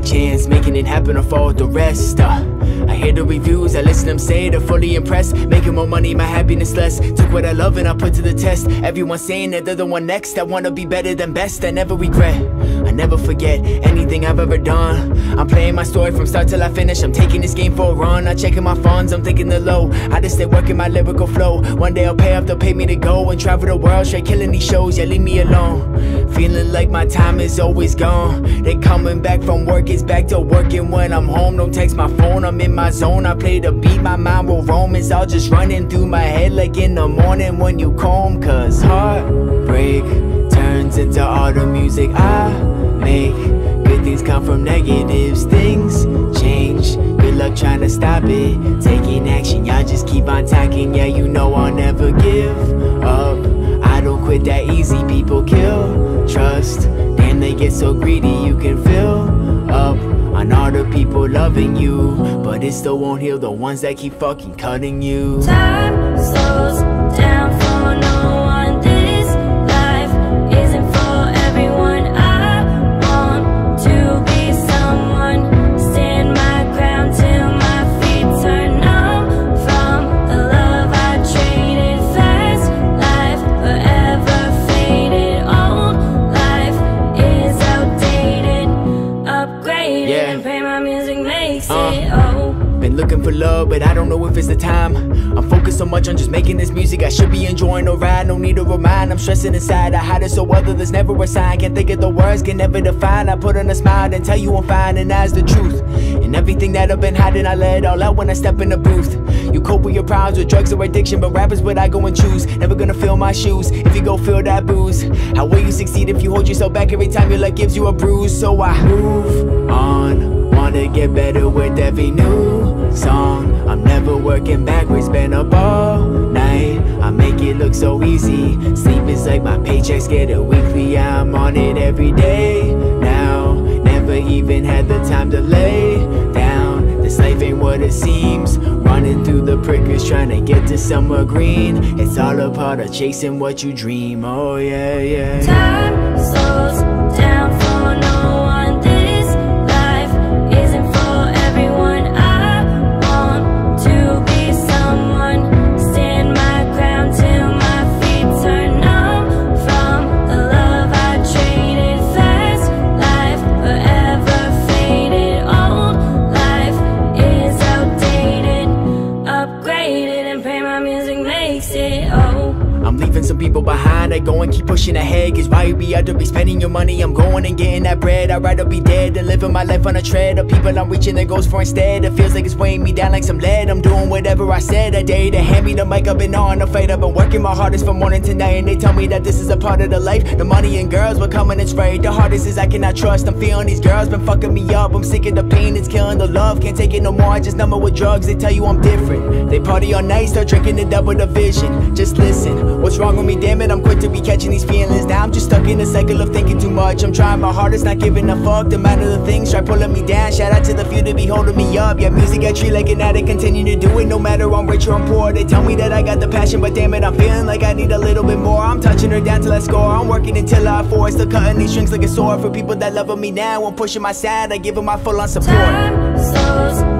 chance, making it happen or fall with the rest. I hear the reviews, I listen to them say they're fully impressed. Making more money, my happiness less. Took what I love and I put to the test. Everyone saying that they're the one next. I wanna be better than best, I never regret. I never forget anything I've ever done. I'm playing my story from start till I finish. I'm taking this game for a run, not checking my funds, I'm thinking the low. I just stay working my lyrical flow. One day I'll pay up, they'll pay me to go and travel the world, straight killing these shows, yeah, leave me alone. Feeling like my time is always gone. They coming back from work, it's back to working when I'm home. Don't text my phone, I'm in my zone. I play the beat, my mind will roam. It's all just running through my head like in the morning when you comb. Cause heartbreak turns into all the music I make. Good things come from negatives, things change. Good luck trying to stop it. Taking action, y'all just keep on talking. Yeah, you know I'll never give up. I don't quit that easy, people kill trust. Damn, they get so greedy, you can fill up on all the people loving you, but it still won't heal the ones that keep fucking cutting you. Time slows down for no one. This life isn't for everyone. I want to be someone. Stand my ground till my feet turn numb from the love I traded. Fast life forever faded. Old life is outdated. Upgraded, yeah. And pray my music makes it. Oh, been looking for love, but I don't know if it's the time. I'm focused so much on just making this music. I should be enjoying the ride, no need to remind. I'm stressing inside, I hide it so other there's never a sign. Can't think of the words, can never define. I put on a smile and tell you I'm fine, and that's the truth. And everything that I've been hiding, I let it all out when I step in the booth. You cope with your problems with drugs or addiction, but rap is what I go and choose. Never gonna fill my shoes if you go fill that booze. How will you succeed if you hold yourself back every time your life gives you a bruise? So I move on, wanna get better with every new song. I'm never working backwards, been up all night. I make it look so easy. Sleep is like my paychecks get a weekly. Yeah, I'm on it every day now. Never even had the time to lay down. This life ain't what it seems. Running through the prickers, trying to get to somewhere green. It's all a part of chasing what you dream. Oh yeah, yeah. time slows down for no one. This life isn't for everyone. I want to be someone. Stand my ground till my feet turn numb from the love I traded. Fast life forever faded. Old life is outdated. Upgraded, and pray my music makes it. Oh, I'm leaving some people behind, I go and keep pushing ahead. Cause why you be out to be spending your money? I'm going and getting that bread. I'd rather be dead than living my life on a tread. Of people I'm reaching their goals for instead. It feels like it's weighing me down like some lead. I'm doing whatever I said that day. To hand me the mic, I've been on the fight. I've been working my hardest from morning to night. And they tell me that this is a part of the life. The money and girls will come and it's right. The hardest is I cannot trust. I'm feeling these girls been fucking me up. I'm sick of the pain, it's killing the love. Can't take it no more, I just numb it with drugs. They tell you I'm different. They party all night, start drinking to double the vision. Just listen, what's wrong with me? Damn it, I'm quick to be catching these feelings. Now I'm just stuck in a cycle of thinking too much. I'm trying my hardest, not giving a fuck. The amount of the things try pulling me down. Shout out to the few that be holding me up. Yeah, music I treat like an addict, continue to do it no matter I'm rich or I'm poor. They tell me that I got the passion, but damn it, I'm feeling like I need a little bit more. I'm touching her down till I score. I'm working until I afford. Still cutting these strings like a sword. For people that love me now, I'm pushing my side. I give them my full on support. time slows